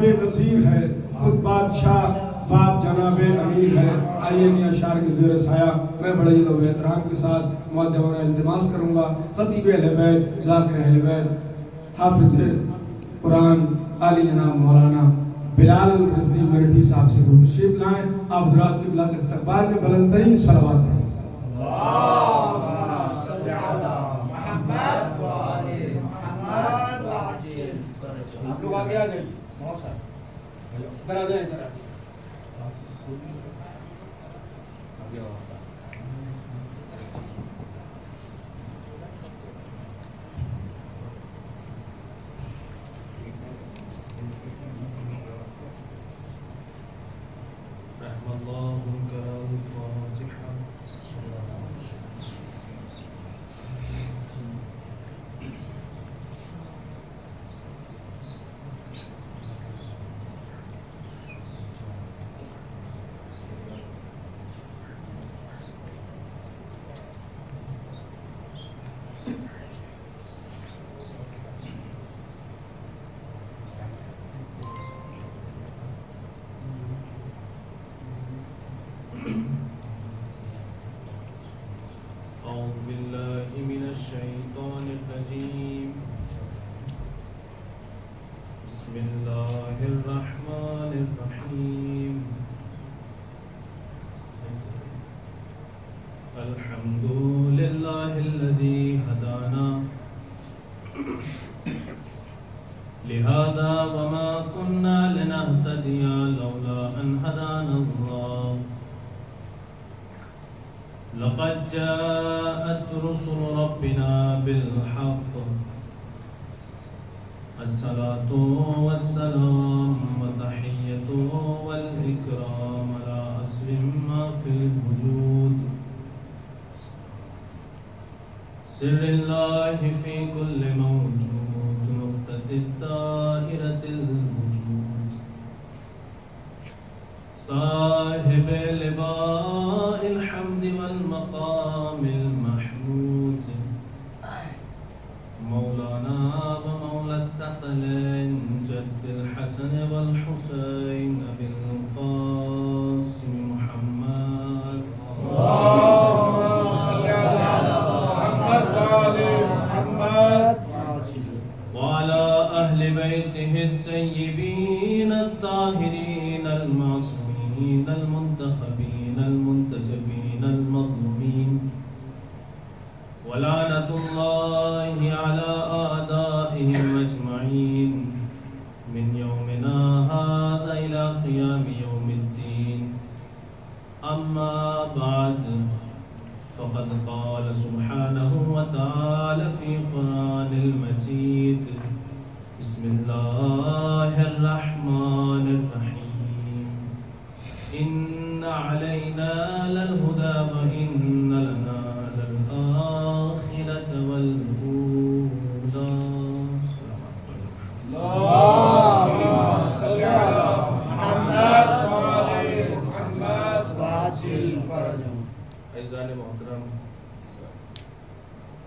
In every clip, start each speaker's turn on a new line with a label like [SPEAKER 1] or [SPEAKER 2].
[SPEAKER 1] نصیر ہے، خود بادشاہ باپ جناب امیر ہے۔ آئیے ان اشعار کے زیر سایہ میں بڑے عزت و احترام کے ساتھ مؤدبانہ التماس کروں گا خطیب اہل بیت، ذاکر اہل بیت، حافظ قرآن عالی جناب مولانا بلال رضوی میرٹھی صاحب سے وہ تشریف لائیں۔ آپ حضرات کی بلا کے استقبال میں بلند ترین صلوات پڑھیں۔
[SPEAKER 2] اللہم صلی علی محمد و آل محمد وعجل فرجهم۔ آپ لوگ آگے آ جائیے، محمد صاحب ادھر آ جائیں، ادھر آ جائیں۔
[SPEAKER 3] رحم اللہ کرام فاتحہ۔ أعوذ بالله من الشيطان الرجيم، بسم الله الرحمن الرحيم، الحمد لله الذي هدانا لهذا وما كنا لنهتدي لولا أن هدانا الله، لقد جاءت رسل ربنا بالحق، الصلاة والسلام والتحية والإكرام على أسر ما في الوجود، سر الله في كل موجود، نقطة الدائرة الوجود، صاحب لواء الحمد والمقام المحمود، مولانا ومولى الثقلين جد الحسن والحسين أبي القاسم محمد،
[SPEAKER 2] اللهم صل على محمد وآل محمد
[SPEAKER 3] وعلى أهل بيته الطيبين الطاهرين المعصومين المنتخبين المنتجبين المظلومين، ولعنة الله على أعدائهم أجمعين من يومنا هذا إلى قيام يوم الدين، أما بعد، فقد قال سبحانه وتعالى في قرآن المجيد، بسم الله الرحمن الرحيم، إن علينا للهدى وإن لنا للآخرة والأولى۔
[SPEAKER 2] اللهم صل على محمد وآل محمد وعجل فرجهم۔
[SPEAKER 3] اعزائے محترم،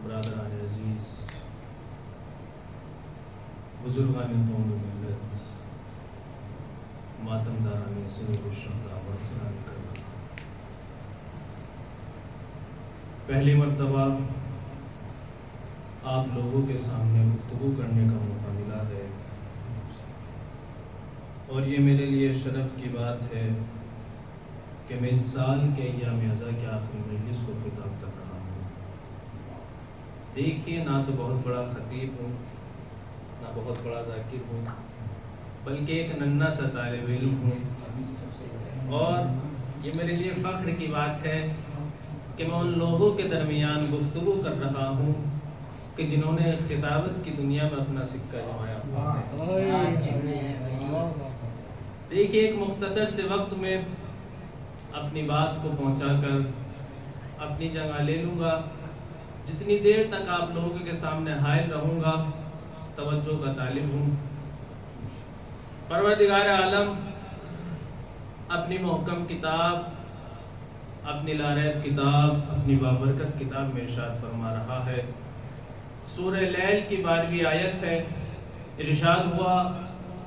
[SPEAKER 3] برادران عزیز، بزرگان قوم و ملت، ماتم داران سنی الشہداء والسلام کرنا، پہلی مرتبہ آپ لوگوں کے سامنے گفتگو کرنے کا موقع ملا ہے، اور یہ میرے لیے شرف کی بات ہے کہ میں اس سال کے ایام ازاں کے آخری مجلس کو خطاب کر رہا ہوں۔ دیکھیے، نہ تو بہت بڑا خطیب ہوں، نہ بہت بڑا ذاکر ہوں، بلکہ ایک ننھا سا طالب علم ہوں، اور یہ میرے لیے فخر کی بات ہے کہ میں ان لوگوں کے درمیان گفتگو کر رہا ہوں کہ جنہوں نے خطابت کی دنیا میں اپنا سکہ جمایا ہوا ہے۔ دیکھیے، ایک مختصر سے وقت میں اپنی بات کو پہنچا کر اپنی جگہ لے لوں گا۔ جتنی دیر تک آپ لوگوں کے سامنے حائل رہوں گا، توجہ کا طالب ہوں۔ پروردگار عالم اپنی محکم کتاب، اپنی لاریب کتاب، اپنی بابرکت کتاب میں ارشاد فرما رہا ہے، سورہ لیل کی 12ویں آیت ہے، ارشاد ہوا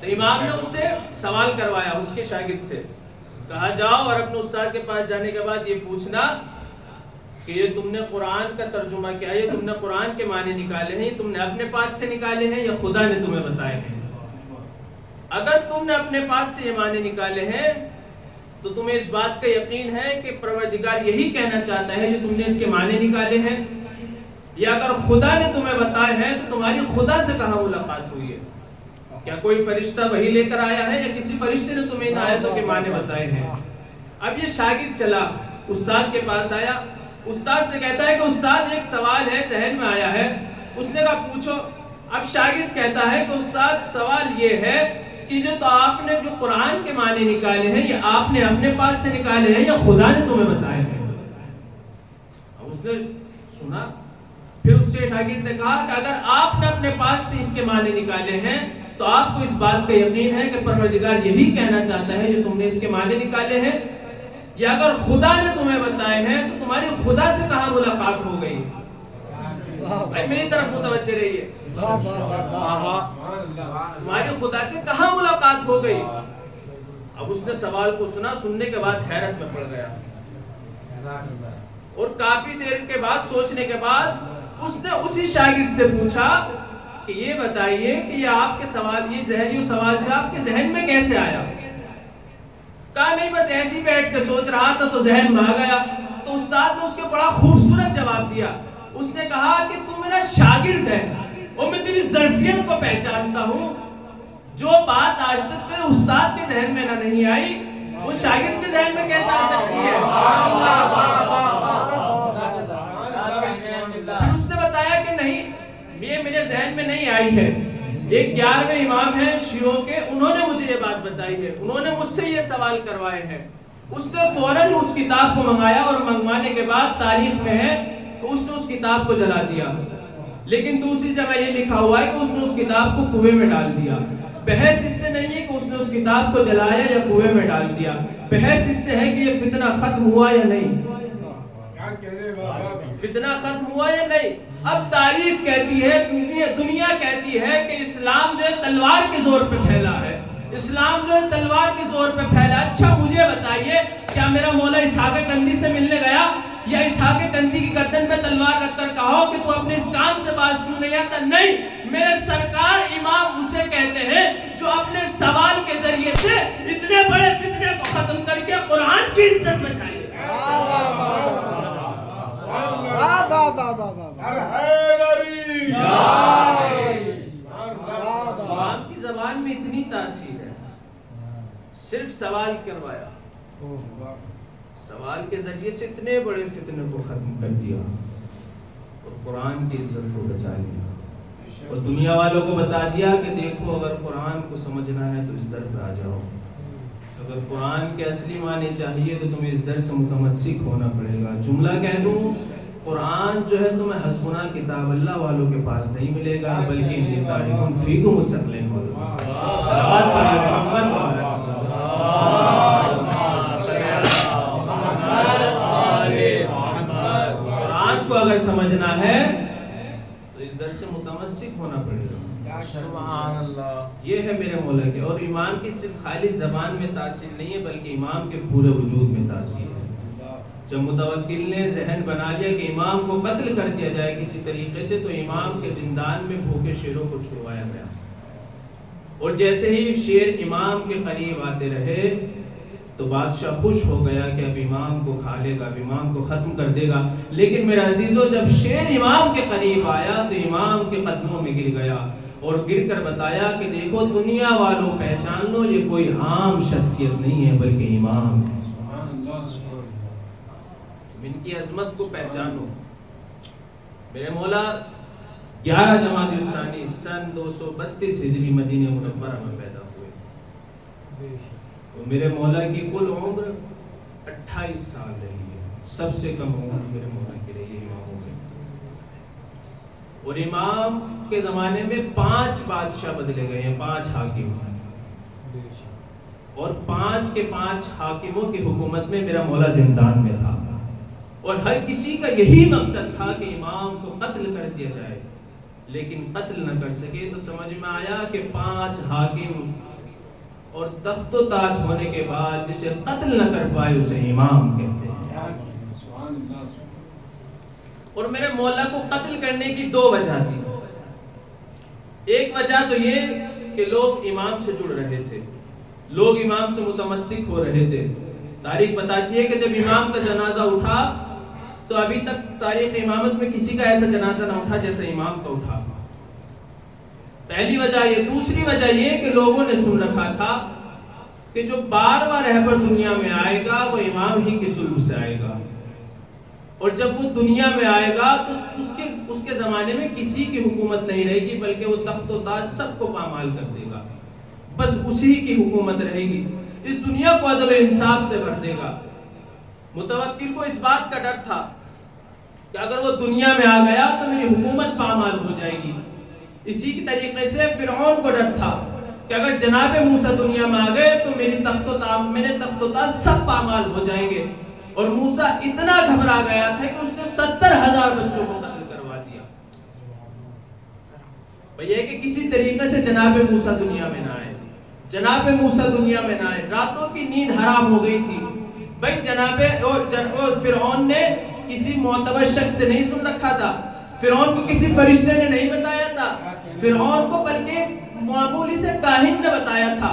[SPEAKER 3] تو امام نے اس سے سوال کروایا، اس کے شاگرد سے کہا جاؤ اور اپنے استاد کے پاس جانے کے بعد یہ پوچھنا کہ یہ تم نے قرآن کا ترجمہ کیا ہے، تم نے قرآن کے معنی نکالے ہیں، تم نے اپنے پاس سے نکالے ہیں یا خدا نے تمہیں بتائے ہیں؟ اگر تم نے اپنے پاس سے یہ معنی نکالے ہیں تو تمہیں اس بات کا یقین ہے کہ پروردگار یہی کہنا چاہتا ہے جو تم نے اس کے معنی نکالے ہیں، یا اگر خدا نے تمہیں بتائے ہیں تو تمہاری خدا سے کہاں ملاقات ہوئی ہے؟ کیا کوئی فرشتہ وہی لے کر آیا ہے یا کسی فرشتے نے تمہیں ان آیتوں کے معنی بتائے ہیں؟ اب یہ شاگرد چلا استاد کے پاس آیا، استاد سے کہتا ہے کہ استاد ایک سوال ہے ذہن میں آیا ہے۔ اس نے کہا پوچھو۔ اب شاگرد کہتا ہے کہ استاد سوال یہ ہے کہ جو تو آپ نے جو قرآن کے معنی نکالے ہیں یہ آپ نے اپنے پاس سے نکالے ہیں یا خدا نے تمہیں بتائے ہیں؟ اب اس نے سنا، پھر اس سے شاگرد نے کہا کہ اگر آپ نے اپنے پاس سے اس کے معنی نکالے ہیں تو آپ کو اس بات کا یقین ہے کہ پروردگار یہی کہنا چاہتا ہے جو تم نے اس کے معنی نکالے ہیں، یا اگر خدا نے تمہیں بتائے ہیں تو تمہاری خدا سے کہاں ملاقات ہو گئی؟ بھائی میری طرف متوجہ رہیے، تمہاری خدا سے کہاں ملاقات ہو گئی؟ اب اس نے سوال کو سنا، سننے کے بعد حیرت میں پڑ گیا، اور کافی دیر کے بعد سوچنے کے بعد اس نے اسی شاگرد سے پوچھا کہ یہ بتائیے کہ یہ آپ کے سوال، یہ سوال جو آپ کے ذہن میں کیسے آیا؟ کہا نہیں بس ایسی بیٹھ کے سوچ رہا تھا تو ذہن میں آ گیا۔ تو استاد نے اس کے بڑا خوبصورت جواب دیا، اس نے کہا کہ تو میرا شاگرد ہے اور میں تیری ظرفیت کو پہچانتا ہوں، جو بات آج تک تیرے استاد کے ذہن میں نہ نہیں آئی وہ شاگرد کے ذہن میں کیسے آ سکتی ہے؟ پھر اس نے بتایا کہ نہیں یہ میرے ذہن میں نہیں آئی ہے، ایک 11ویں امام ہیں شیعوں کے، انہوں نے مجھے یہ بات بتائی ہے، انہوں نے مجھ سے یہ سوال کروائے ہیں۔ اس نے فوراً اس کتاب کو منگایا اور منگوانے کے بعد تاریخ میں ہے کہ اس نے اس کتاب کو جلا دیا، لیکن دوسری جگہ یہ لکھا ہوا ہے کہ اس نے اس کتاب کو کنویں میں ڈال دیا۔ بحث اس سے نہیں ہے کہ اس نے اس کتاب کو جلایا یا کنویں میں ڈال دیا، بحث اس سے ہے کہ یہ فتنہ ختم ہوا یا نہیں، فتنہ ختم ہوا یا نہیں۔ اب تاریخ کہتی ہے، دنیا کہتی ہے کہ اسلام جو ہے تلوار کے زور پہ پھیلا ہے، اسلام جو ہے تلوار کے زور پہ پھیلا۔ اچھا مجھے بتائیے کیا میرا مولا اسحاق کندی سے ملنے گیا یا اسحاق کندی کی گردن پہ تلوار رکھ کر کہا کہ تو اپنے اس کام سے باز کیوں نہیں آتا؟ نہیں، میرے سرکار امام اسے کہتے ہیں جو اپنے سوال کے ذریعے سے اتنے بڑے فتنے کو ختم کر کے قرآن کی عزت بچائے۔ امام کی زبان میں اتنی تاثیر ہے، صرف سوال کروایا، سوال کے ذریعے سے اتنے بڑے فتنے کو ختم کر دیا اور قرآن کی عزت کو بچا لیا، اور دنیا والوں کو بتا دیا کہ دیکھو اگر قرآن کو سمجھنا ہے تو اس در پہ آ جاؤ، اگر قرآن کے اصلی معنی چاہیے تو تمہیں اس در سے متمسک ہونا پڑے گا۔ جملہ کہہ دوں، قرآن جو ہے تمہیں حسبنا کتاب اللہ والوں کے پاس نہیں ملے گا بلکہ ان تاریخ فیکم مستقلین والوں کے پاس۔ صلوات پڑھیں محمد کو اگر سمجھنا ہے تو اس در سے متمسک ہونا پڑے گا۔ سبحان اللہ، یہ ہے میرے مولا کے، اور امام کی صرف خالی زبان میں تاثیر نہیں ہے بلکہ امام کے پورے وجود میں تاثیر ہے۔ جب متوکل نے ذہن بنا لیا کہ امام کو قتل کر دیا جائے کسی طریقے سے، تو امام کے زندان میں بھوکے شیروں کو چھڑوایا گیا، اور جیسے ہی شیر امام کے قریب آتے رہے تو بادشاہ خوش ہو گیا کہ اب امام کو کھا لے گا، اب امام کو ختم کر دے گا۔ لیکن میرے عزیزو، جب شیر امام کے قریب آیا تو امام کے قدموں میں گر گیا اور گر کر بتایا کہ دیکھو دنیا والوں پہچان لو، یہ کوئی عام شخصیت نہیں ہے بلکہ امام ہے۔ ان کی عظمت کو پہچانو۔ میرے مولا 11 جمادی الثانی سن 232 ہجری مدینہ منورہ میں پیدا ہوئے، اور میرے مولا کی کل عمر 28 سال رہی ہے، سب سے کم عمر میرے مولا کی رہی ہے اماموں میں۔ اور امام کے زمانے میں 5 بادشاہ بدلے گئے ہیں، 5 حاکم، اور 5 کے 5 حاکموں کی حکومت میں میرا مولا زندان میں تھا۔ اور ہر کسی کا یہی مقصد تھا کہ امام کو قتل کر دیا جائے، لیکن قتل نہ کر سکے۔ تو سمجھ میں آیا کہ 5 حاکم اور تخت و تاج ہونے کے بعد جسے قتل نہ کر پائے اسے امام کہتے ہیں۔ اور میرے مولا کو قتل کرنے کی 2 وجہ تھی۔ ایک وجہ تو یہ کہ لوگ امام سے جڑ رہے تھے، لوگ امام سے متمسک ہو رہے تھے۔ تاریخ بتاتی ہے کہ جب امام کا جنازہ اٹھا تو ابھی تک تاریخ امامت میں کسی کا ایسا جنازہ نہ اٹھا جیسا امام کا اٹھا۔ پہلی وجہ یہ۔ دوسری وجہ یہ کہ لوگوں نے سن رکھا تھا کہ جو 12واں رہبر دنیا میں آئے گا وہ امام ہی کی صلب سے آئے گا، اور جب وہ دنیا میں آئے گا تو اس کے زمانے میں کسی کی حکومت نہیں رہے گی، بلکہ وہ تخت و تاج سب کو پامال کر دے گا، بس اسی کی حکومت رہے گی، اس دنیا کو عدل و انصاف سے بھر دے گا۔ متوکل کو اس بات کا ڈر تھا کہ اگر وہ دنیا میں آ گیا تو میری حکومت پامال ہو جائے گی۔ اسی کی طریقے سے فرعون کو ڈر تھا کہ اگر جناب موسیٰ دنیا میں آ گئے تو میرے تخت و تاج سب پامال ہو جائیں گے، اور موسیٰ اتنا گھبرا گیا تھا کہ اس نے 70,000 بچوں کو قتل کروا دیا۔ بھئی یہ کہ کسی طریقے سے جناب موسیٰ دنیا میں نہ آئے، جناب موسیٰ دنیا میں نہ آئے۔ راتوں کی نیند حرام ہو گئی تھی۔ بھئی فرعون نے کسی معتبر شخص سے نہیں سن رکھا تھا، فرعون کو کسی فرشتے نے نہیں بتایا تھا، فرعون کو بلکہ معمولی سے کاہن نے بتایا تھا۔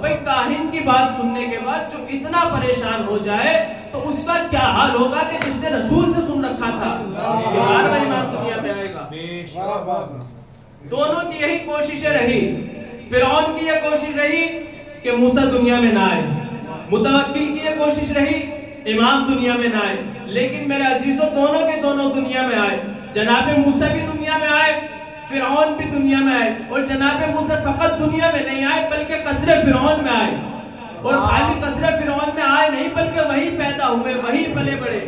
[SPEAKER 3] بھئی کاہن کی بات سننے کے بعد جو اتنا پریشان ہو جائے تو اس کا کیا حال ہوگا کہ جس نے رسول سے سن رکھا تھا کہ 12واں امام دنیا میں آئے گا۔ دونوں کی یہی کوششیں رہی۔ فرعون کی یہ کوشش رہی کہ موسیٰ دنیا میں نہ آئے، متوکل کی یہ کوشش رہی امام دنیا میں نہ آئے، لیکن میرے عزیزوں دونوں کے دونوں دنیا میں آئے۔ جناب موسیٰ بھی دنیا میں آئے، فرعون بھی دنیا میں آئے، اور جناب موسیٰ فقط دنیا میں نہیں آئے بلکہ قصر فرعون میں آئے، اور خالی قصر فرعون میں آئے نہیں بلکہ وہی پیدا ہوئے، وہی پلے بڑے۔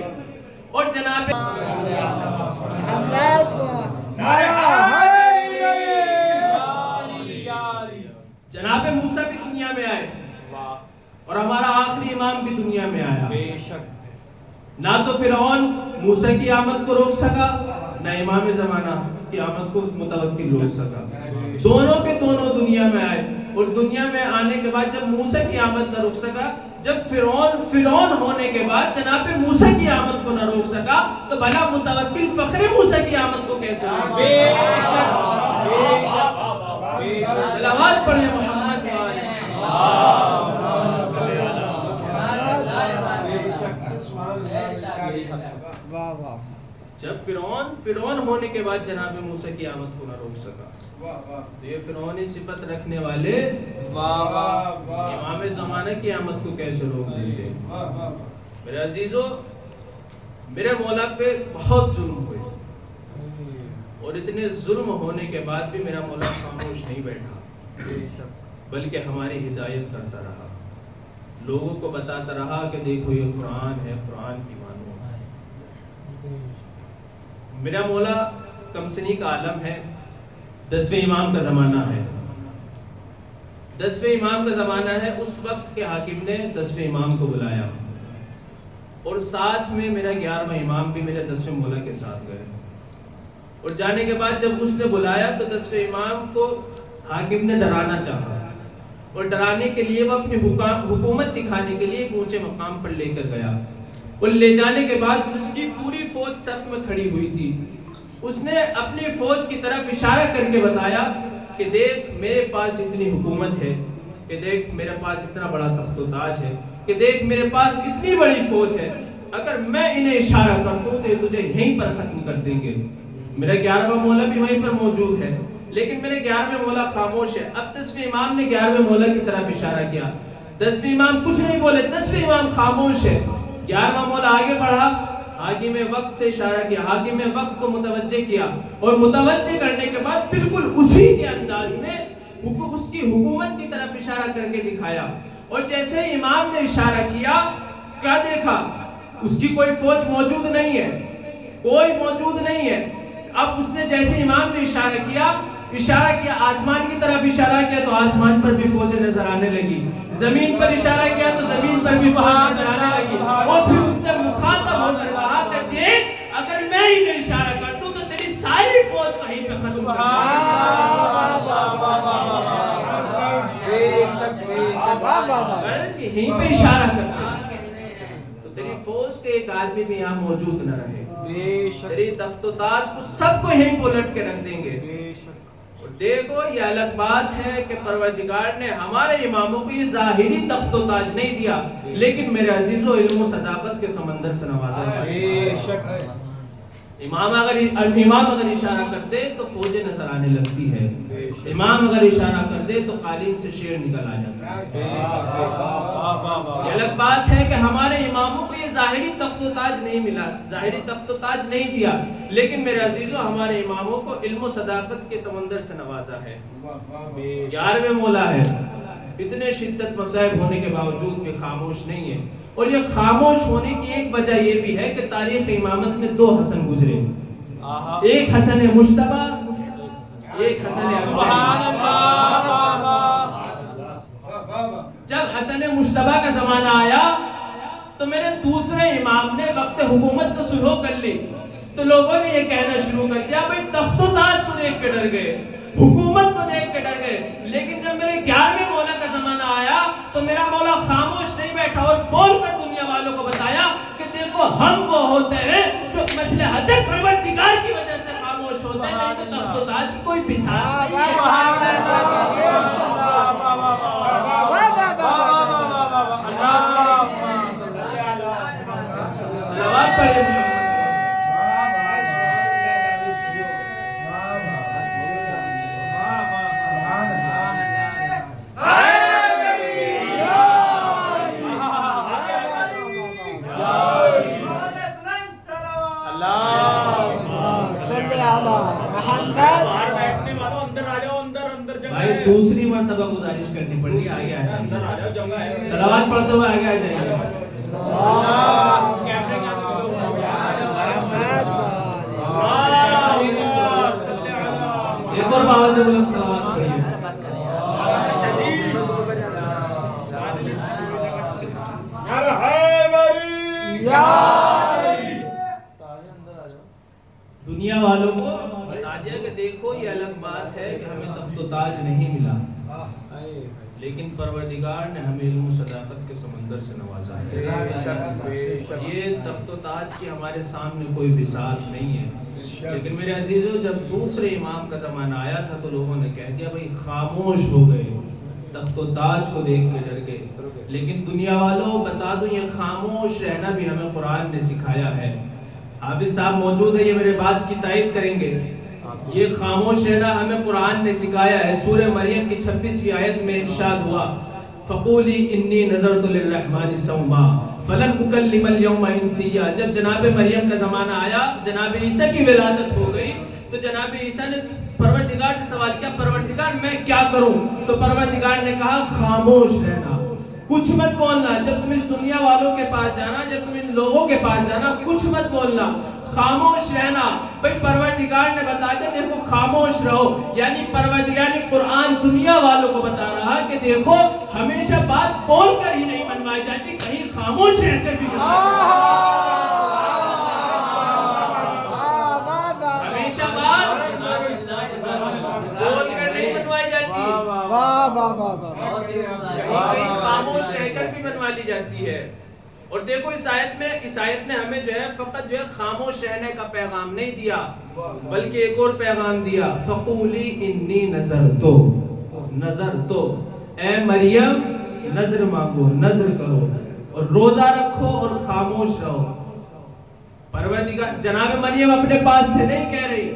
[SPEAKER 3] اور جناب موسیٰ بھی دنیا میں آئے، اور ہمارا آخری امام بھی دنیا میں آیا۔ نہ تو فرعون موسیٰ کی آمد کو روک سکا، نہ امام زمانہ کی آمد کو متوکل روک سکا۔ دونوں کے دونوں دنیا میں آئے، اور دنیا میں آنے کے بعد جب موسیٰ کی آمد نہ روک سکا، جب فرعون ہونے کے بعد جناب موسیٰ کی آمد کو نہ روک سکا، تو بھلا متوکل فخر موسیٰ کی آمد کو کیسے روک سکا؟ بے شک صلوات پڑھیں محمد والے۔ جب فرعون ہونے کے بعد جناب موسیٰ کی آمد کو نہ روک سکا، تو یہ فرعونی صفت رکھنے والے امام زمانہ کی آمد کو کیسے روک دیتے؟ میرے عزیزوں، میرے مولا پہ بہت ظلم ہوئے، اور اتنے ظلم ہونے کے بعد بھی میرا مولا خاموش نہیں بیٹھا، بلکہ ہماری ہدایت کرتا رہا، لوگوں کو بتاتا رہا کہ دیکھو یہ قرآن ہے، قرآن کی مانو۔ میرا مولا کمسنی کا عالم ہے، 10ویں امام کا زمانہ ہے، 10ویں امام کا زمانہ ہے۔ اس وقت کے حاکم نے 10ویں امام کو بلایا، اور ساتھ میں میرا 11واں امام بھی میرے 10ویں مولا کے ساتھ گئے، اور جانے کے بعد جب اس نے بلایا تو 10ویں امام کو حاکم نے ڈرانا چاہا، اور ڈرانے کے لیے وہ اپنی حکومت دکھانے کے لیے ایک اونچے مقام پر لے کر گیا، اور لے جانے کے بعد اس کی پوری فوج صف میں کھڑی ہوئی تھی۔ اس نے اپنی فوج کی طرف اشارہ کر کے بتایا کہ دیکھ میرے پاس اتنی حکومت ہے، کہ دیکھ میرے پاس اتنا بڑا تخت و تاج ہے، کہ دیکھ میرے پاس اتنی بڑی فوج ہے، اگر میں انہیں اشارہ کر دوں تو یہ تجھے یہیں پر ختم کر دیں گے۔ میرا 11واں مولا بھی وہیں پر موجود ہے، لیکن میرے 11ویں مولا خاموش ہے۔ اب 10ویں امام نے 11ویں مولا کی طرف اشارہ کیا، 10ویں امام کچھ نہیں بولے، 10ویں امام خاموش ہے۔ 11واں مولا آگے بڑھا، حاکم وقت سے اشارہ کیا، حاکم وقت کو متوجہ کیا، اور متوجہ کرنے کے بعد بالکل اسی کے انداز میں اس کی حکومت کی طرف اشارہ کر کے دکھایا، اور جیسے امام نے اشارہ کیا، کیا دیکھا؟ اس کی کوئی فوج موجود نہیں ہے، کوئی موجود نہیں ہے۔ اب اس نے جیسے امام نے اشارہ کیا آسمان کی طرف اشارہ کیا تو آسمان پر بھی فوجیں نظر آنے لگی، زمین پر اشارہ کیا تو زمین پر بھی فوجیں نظر آنے لگی، اور پھر اس سے مخاطب ہو کر کہا یہیں نہیں اشارہ کر دوں تو تیری ساری فوج وہیں پہ ختم کر یہیں پہ اشارہ کرتے ہیں تو تیری فوج کے ایک آدمی بھی یہاں موجود نہ رہے. تیری تخت و تاج کو سب کو یہیں پلٹ کے رکھ دیں گے. اور دیکھو یہ الگ بات ہے کہ پروردگار نے ہمارے اماموں کو یہ ظاہری تخت و تاج نہیں دیا لیکن میرے عزیزو علم و صداقت کے سمندر سے نوازا ہے. امام اگر اشارہ کر دے تو فوجیں نظر آنے لگتی ہے. امام اگر اشارہ کر دے تو قالین سے شیر نکل آ جاتا ہے. یہ الگ بات ہے کہ ہمارے اماموں کو یہ ظاہری تخت و تاج نہیں ملا, ظاہری تخت و تاج نہیں دیا لیکن میرے عزیزو ہمارے اماموں کو علم و صداقت کے سمندر سے نوازا ہے. 11ویں مولا ہے, اتنے شدت مصائب ہونے کے باوجود بھی خاموش نہیں ہے. اور یہ خاموش ہونے کی ایک وجہ یہ بھی ہے کہ تاریخ امامت میں 2 حسن گزرے, ایک حسن مجتبی, ایک حسن عثمانی. جب حسن مجتبی کا زمانہ آیا تو میرے دوسرے امام نے وقت حکومت سے سلو کر لی تو لوگوں نے یہ کہنا شروع کر دیا بھئی تخت و تاج کو دیکھ کے ڈر گئے, حکومت کو دیکھ کے ڈر گئے. لیکن جب میرے 11ویں مولا کا زمانہ آیا تو میرا مولا خاموش نہیں بیٹھا اور بول کر دنیا والوں کو بتایا کہ دیکھو ہم وہ ہوتے ہیں جو مصلحت پروردگار کی وجہ سے خاموش ہوتے ہیں, نہیں تو تخت و تاج کوئی بساط نہیں صلوات پڑھیں. بھائی دوسری مرتبہ گزارش کرنی پڑی, آگے آ جائیں, صلوات پڑھتے ہوئے آگے آ جائیں. ایک اور باوازِ بلند صلوات پڑھیے. دنیا والوں کو بتا دیا کہ دیکھو یہ الگ بات ہے کہ ہمیں تخت و تاج نہیں ملا لیکن پروردگار نے ہمیں علم و صداقت کے سمندر سے نوازا ہے. یہ تخت و تاج کی ہمارے سامنے کوئی بساط نہیں ہے لیکن میرے عزیزو جب دوسرے امام کا زمانہ آیا تھا تو لوگوں نے کہہ دیا بھئی خاموش ہو گئے, تخت و تاج کو دیکھ کے ڈر گئے. لیکن دنیا والوں بتا دوں یہ خاموش رہنا بھی ہمیں قرآن نے سکھایا ہے. حافظ صاحب موجود ہے, یہ میرے بات کی تائید کریں گے. یہ خاموش رہنا ہمیں قرآن نے سکھایا ہے. سورہ مریم کی 26ویں آیت میں ارشاد ہوا فَقُولِي إِنِّي نَذَرْتُ لِلرَّحْمَنِ صَوْمًا فَلَنْ أُكَلِّمَ الْيَوْمَ إِنسِيًّا. جب جناب مریم کا زمانہ آیا, جناب عیسیٰ کی ولادت ہو گئی تو جناب عیسیٰ نے پروردگار سے سوال کیا پروردگار میں کیا کروں؟ تو پروردگار نے کہا خاموش رہنا, کچھ مت بولنا. جب تم اس دنیا والوں کے پاس جانا, جب تم ان لوگوں کے پاس جانا, کچھ مت بولنا, خاموش رہنا. بھئی پروردگار نے بتا دیا دیکھو خاموش رہو, یعنی پروردگار نے قرآن دنیا والوں کو بتا رہا کہ دیکھو ہمیشہ بات بول کر ہی نہیں منوائی جاتی, کہیں خاموش رہ کر بھی ہمیشہ بات بول کر نہیں منوائی جاتی, کہیں خاموش رہ کر بھی منوا لی جاتی ہے. اور دیکھو اس آیت نے ہمیں جو ہے فقط جو ہے خاموش رہنے کا پیغام نہیں دیا بلکہ ایک اور پیغام دیا فَقُولِي إِنِّي نَذَرْتُ. اے مریم نظر مانگو, نظر کرو اور روزہ رکھو اور خاموش رہو. پروردگار جناب مریم اپنے پاس سے نہیں کہہ رہی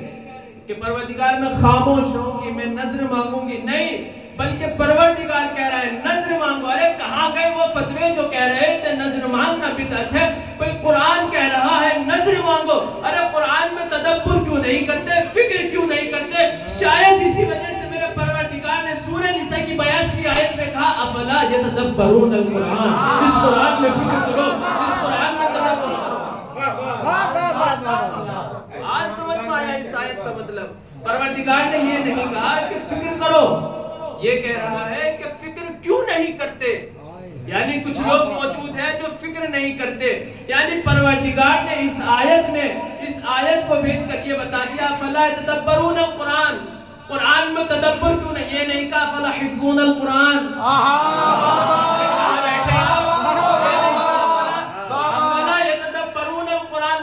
[SPEAKER 3] کہ پروردگار میں خاموش رہوں گی, میں نظر مانگوں گی, نہیں, بلکہ پروردگار کہہ رہا ہے نظر مانگو. ارے کہاں گئے وہ فتوے جو کہہ رہے تھے نظر مانگنا بدعت ہے؟ بھئی قرآن کہہ رہا ہے نظر مانگو. ارے قرآن میں تدبر کیوں نہیں کرتے, فکر کیوں نہیں کرتے؟ شاید اسی وجہ سے میرے پروردگار نے سورہ نساء کی 82ویں آیت میں کہا افلا یتدبرون القرآن, اس قرآن میں فکر کرو, اس قرآن میں تدبر کرو. آج سمجھ میں آیا اس آیت کا مطلب. پروردگار نے یہ نہیں کہا کہ فکر کرو, یہ کہہ رہا ہے کہ فکر کیوں نہیں کرتے. یعنی کچھ لوگ موجود ہیں جو فکر نہیں کرتے. یعنی پروردگار نے اس آیت میں اس آیت کو بھیج کر یہ بتا دیا فلا يتدبرون القرآن. قرآن میں تدبر کیوں نہیں؟ یہ نہیں کہا فلا يحفظون القرآن.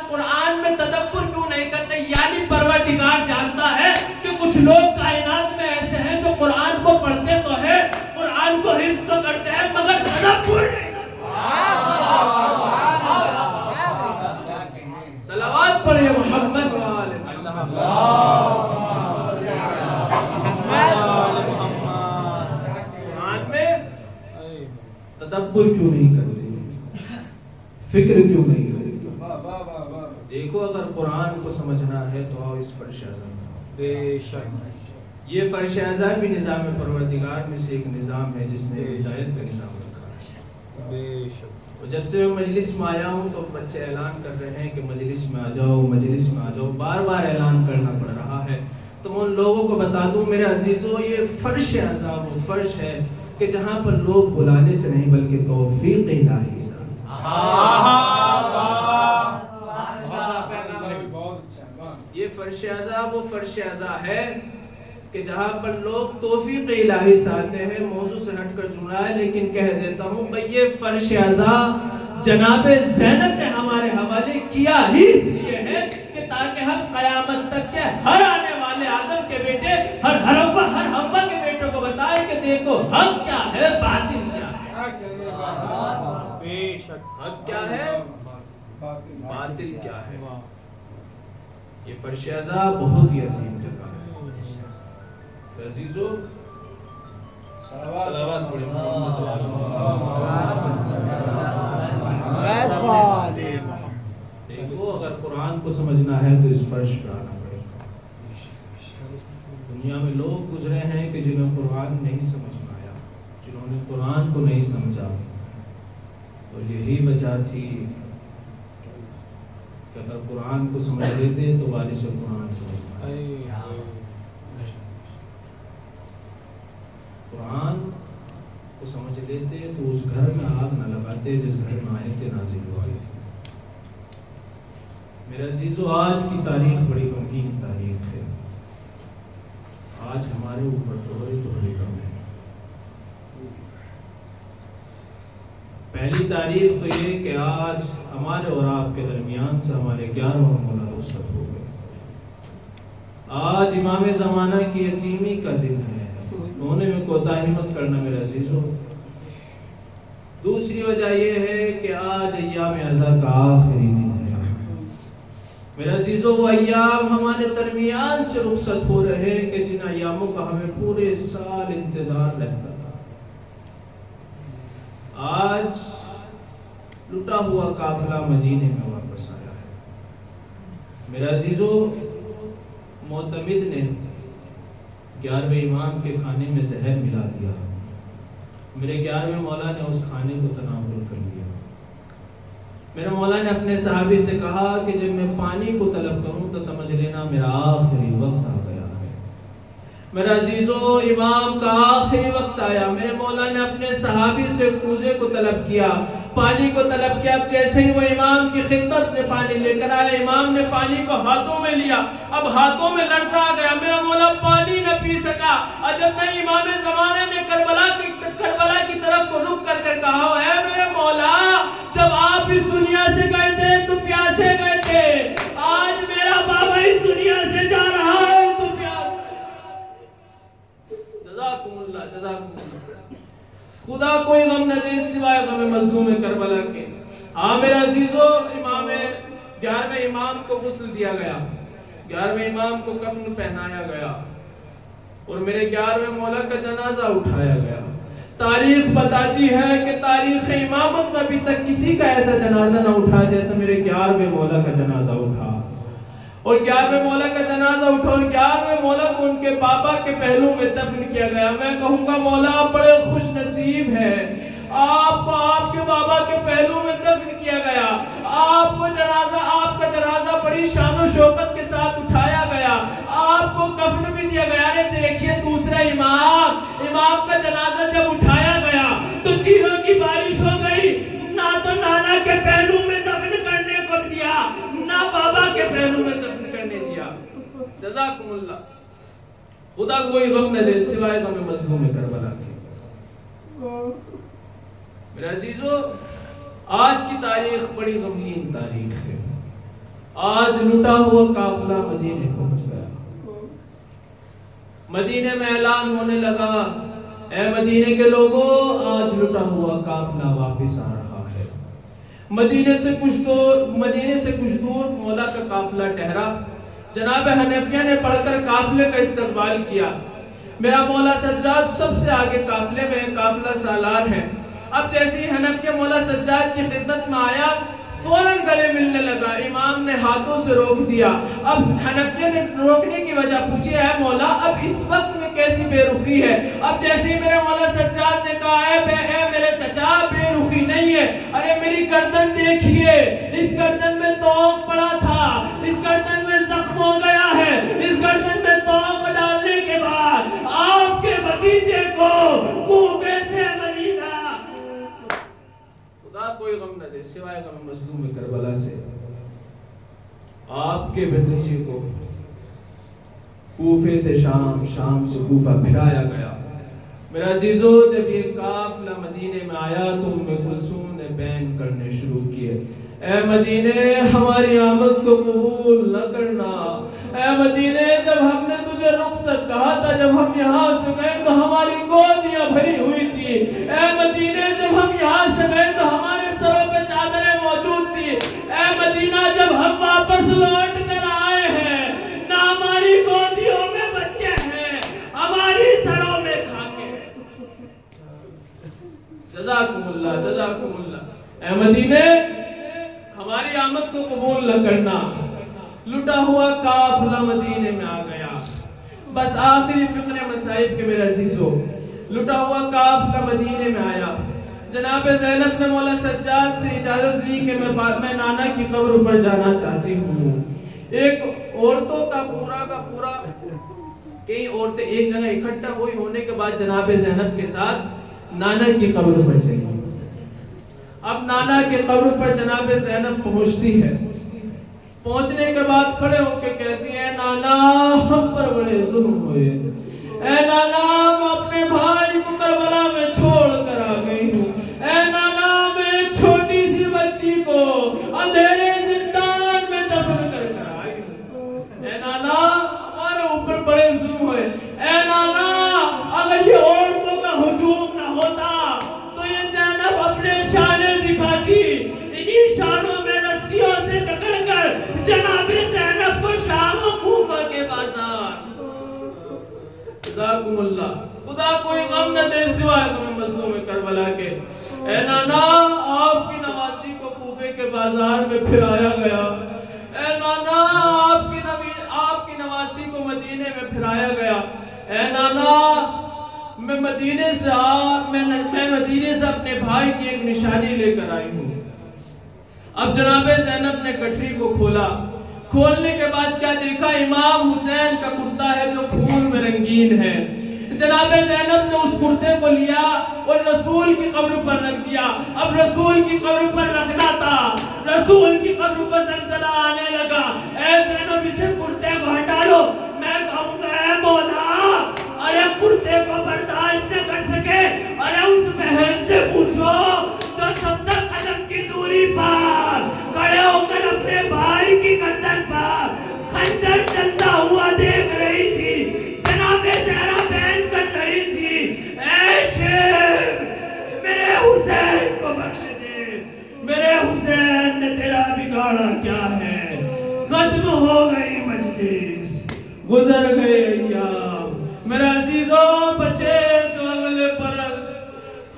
[SPEAKER 3] قرآن میں تدبر کیوں نہیں کرتے؟ یعنی پروردگار جانتا ہے کہ کچھ لوگ کائنات میں ایسے ہیں جو قرآن کو پڑھتے تو ہے، قرآن کو حفظ تو کرتے ہیں مگر تدبر نہیں. صلوات پڑھیں محمد وآل محمد. قرآن میں تدبر کیوں نہیں کرتے؟ فکر کیوں نہیں کرتے؟ دیکھو اگر قرآن کو سمجھنا ہے تو آؤ اس فرش اعظم.
[SPEAKER 2] بے شک
[SPEAKER 3] یہ فرش اعظم بھی نظام پروردگار میں سے ایک نظام ہے جس نے ہدایت کا نظام رکھا ہے.
[SPEAKER 2] بے شک.
[SPEAKER 3] اور جب سے میں مجلس میں آیا ہوں تو بچے اعلان کر رہے ہیں کہ مجلس میں آ جاؤ، مجلس میں آ جاؤ. بار بار اعلان کرنا پڑ رہا ہے. تو میں ان لوگوں کو بتا دوں میرے عزیزو، یہ فرش اعظم وہ فرش ہے کہ جہاں پر لوگ بلانے سے نہیں بلکہ توفیق الہی سے. یہ فرش اعظم وہ فرش اعظم ہے کہ جہاں پر لوگ توفیق الہی سے آتے ہیں. موضوع سے ہٹ کر جملہ ہے لیکن کہہ دیتا ہوں بھئی یہ فرش اعظم جناب زینب نے ہمارے حوالے کیا ہی اس لیے ہے کہ تاکہ ہم قیامت تک کے ہر آنے والے آدم کے بیٹے ہر حوا کے بیٹوں کو بتائیں کہ دیکھو حق کیا ہے، باطل کیا ہے.
[SPEAKER 2] بے شک.
[SPEAKER 3] حق کیا ہے، باطل کیا ہے. یہ فرش اعظم بہت ہی عظیم جگہ ہے. عزیزو صلوات پڑھیں محمد وآلہ. دیکھو اگر قرآن کو سمجھنا ہے تو اس فرش پر آنا پڑے گا. دنیا میں لوگ گزرے ہیں کہ جنہیں قرآن نہیں سمجھ میں آیا، جنہوں نے قرآن کو نہیں سمجھا. اور یہی وجہ تھی کہ اگر قرآن کو سمجھ لیتے تو وارث قرآن سمجھ قرآن کو سمجھ لیتے تو اس گھر میں آگ نہ لگاتے جس گھر میں آیتیں نازل ہوئی تھی. میرے عزیزو آج کی تاریخ بڑی غمگین تاریخ ہے. آج ہمارے اوپر دوہرے غم ہے. پہلی تاریخ تو یہ کہ آج ہمارے اور آپ کے درمیان سے ہمارے 11واں مولا رخصت ہو گئے. آج امام زمانہ کی یتیمی کا دن ہے. ہونے میں کوتاہی مت کرنا میرے عزیزو. دوسری وجہ یہ ہے کہ آج ایام عزا کا آخری دن ہے. میرے عزیزو وہ ایام ہمارے درمیان سے رخصت ہو رہے ہیں کہ جن ایاموں کا ہمیں پورے سال انتظار رہتا تھا. آج لٹا ہوا قافلہ مدینے میں واپس آیا ہے. میرے عزیزو معتمد نے 11ویں امام کے کھانے میں زہر ملا دیا. میرے 11ویں مولا نے اس کھانے کو تناول کر لیا. میرے مولا نے اپنے صحابی سے کہا کہ جب میں پانی کو طلب کروں تو سمجھ لینا میرا آخری وقت آ گیا ہے. میرا عزیزو امام کا آخری وقت آیا. میرے مولا نے اپنے صحابی سے کوزے کو طلب کیا، پانی کو طلب کیا. جیسے ہی وہ امام کی خدمت میں پانی لے کر آیا، امام نے پانی کو ہاتھوں میں لیا. اب ہاتھوں میں لرزہ آ گیا. میرا مولا پانی نہ پی سکا. عجب نہیں، امام زمانے نے کربلا کی طرف کو رک کر کہا اے میرے مولا جب آپ اس دنیا سے گئے تھے تو پیاسے گئے تھے، آج میرا بابا اس دنیا سے جا رہا ہے تو پیاس. جزاکم اللہ. خدا کوئی غم نہ دے سوائے غم مظلوم کربلا کے. ہاں میرے عزیزو 11ویں امام کو غسل دیا گیا، 11ویں امام کو کفن پہنایا گیا اور میرے 11ویں مولا کا جنازہ اٹھایا گیا. تاریخ بتاتی ہے کہ تاریخ امامت میں ابھی تک کسی کا ایسا جنازہ نہ اٹھا جیسا میرے 11ویں مولا کا جنازہ اٹھا. اور 11ویں مولا کا جنازہ اٹھا اور 11ویں مولا کو ان کے بابا کے پہلو میں دفن کیا گیا. میں کہوں گا مولا آپ بڑے خوش نصیب ہیں، آپ کو آپ کے بابا کے پہلو میں دفن کیا گیا. آپ کا جنازہ بڑی شان و شوکت کے ساتھ اٹھایا گیا. آپ کو کفن بھی دیا گیا. دیکھیے دوسرا امام کا جنازہ جب اٹھایا گیا تو تیروں کی بارش بابا کے پہلو میں دفن کرنے دیا. جزاکم اللہ. خدا کوئی غم نہ دے سوائے غم مظلوم کربلا کے. میرے عزیزو، آج کی تاریخ بڑی غمگین تاریخ ہے. آج لٹا ہوا قافلہ مدینے پہنچ گیا. مدینے میں اعلان ہونے لگا، اے مدینے کے لوگوں، آج لٹا ہوا قافلہ واپس آ رہا ہے. مدینے سے کچھ دور مولا کا قافلہ ٹھہرا. جناب حنفیہ نے پڑھ کر قافلے کا استقبال کیا. میرا مولا سجاد سب سے آگے قافلے میں ہے، قافلہ سالار ہے. اب جیسے حنفیہ مولا سجاد کی خدمت میں آیا، فوراً گلے ملنے لگا. امام نے ہاتھوں سے روک دیا. اب حنفیہ نے روکنے کی وجہ پوچھی، اے مولا اب اس وقت میں کیسی بے رخی ہے؟ اب جیسے ہی میرے مولا سجاد نے کہا، اے میرے چچا بے رخی نہیں ہے. ارے میری گردن دیکھیے، اس گردن میں توق پڑا تھا، اس گردن میں زخم ہو گیا ہے. اس گردن میں توق ڈالنے کے بعد آپ کے بھتیجے کو کوفے سے مدینہ. خدا کوئی غم نہ دے سوائے غم مظلوم کربلا سے. آپ کے بھتیجے کو کوفے سے شام، شام سے کوفہ پھرایا گیا. میرا عزیزو، جب یہ قافلہ مدینے میں آیا تو ام کلثوم نے بین کرنے شروع کیے، اے مدینے ہماری آمد کو قبول نہ کرنا. اے مدینے جب ہم نے تجھے رخصت کہا تھا، جب ہم یہاں سے گئے تو ہماری گودیاں بھری ہوئی تھی. اے مدینے جب ہم یہاں سے گئے تو ہمارے سروں پہ چادریں موجود تھی. اے مدینہ جب ہم واپس لوٹ کر آئے ہیں، نہ ہماری گودیوں میں بچے ہیں، ہماری سروں میں کھاکے. جزاکم اللہ، جزاکم اللہ. اے مدینے ہماری آمد کو قبول نہ کرنا. لٹا ہوا قافلہ مدینے میں آ گیا. بس آخری فقرے مصائب کے میرے عزیزو، لٹا ہوا قافلہ مدینے میں آیا. جناب زینب نے مولا سجاد سے اجازت لی کہ میں نانا کی قبر پر جانا چاہتی ہوں. ایک عورتوں کا پورا کئی عورتیں ایک جگہ اکٹھا ہوئی ہونے کے بعد جناب زینب کے ساتھ نانا کی قبر پر چلی. اب نانا کے قبر پر جناب زینب پہنچتی ہے. پہنچنے کے بعد کھڑے ہو کے کہتی ہے، نانا ہم پر بڑے ظلم ہوئے. اے نانا میں اپنے بھائی کو کربلا میں چھوڑ کر آ گئی ہوں. اے نانا میں ایک چھوٹی سی بچی کو اندھیرے زندان میں دفن کر آئی ہوں. اے نانا ہمارے اوپر بڑے ظلم ہوئے. اے نانا اگر یہ عورتوں کا ہجوم نہ ہوتا تو یہ زینب اپنے شانے دکھاتی. انہی شانوں میں رسیوں سے جکڑ کر جناب زینب کو شام و کوفہ کے بازار. جزاکم اللہ. خدا کوئی غم نہ دے سوائے غم مظلوم کربلا کے. اے نانا آپ کی نواسی کو کوفے کے بازار میں پھرایا گیا. اے نانا آپ کی نواسی کو مدینے میں پھرایا گیا. اے نانا میں مدینے سے اپنے بھائی کی ایک نشانی لے کر آئی ہوں. اب جناب زینب نے گٹھری کو کھولا. کھولنے کے بعد کیا دیکھا؟ امام حسین کا کرتا ہے جو خون میں رنگین ہے. جناب زینب نے اس کرتے کو لیا اور رسول کی قبر پر رکھ دیا. اب رسول کی قبر پر رکھنا تھا. رسول کی قبر کو زلزلہ آنے لگا. اے زینب اسے کرتے کو ہٹا لو. میں کہوں گا اے مولا، ارے کرتے کو برداشت نہ کر سکے، ارے اس بہن سے پوچھو جو 70 قدم کی دوری پر کھڑے ہو کر اپنے بھائی کی گردن پر خنجر چلتا ہوا دیکھ رہی تھی، جناب زہرا بین کر رہی تھی. اے شیر میرے حسین کو بخش دے. میرے حسین نے تیرا بگاڑا کیا ہے؟ ختم ہو گئی مجلس، گزر گئے ایام. میرا عزیزوں بچے جو اگلے برس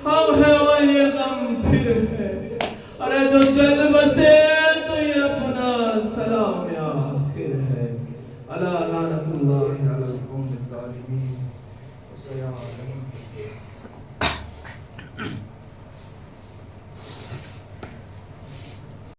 [SPEAKER 3] ہم ہیں اور یہ غم پھر ہے. ارے جو چل بسے تو یہ اپنا سلام آخر ہے. الا لعنت اللہ علی القوم الظالمین.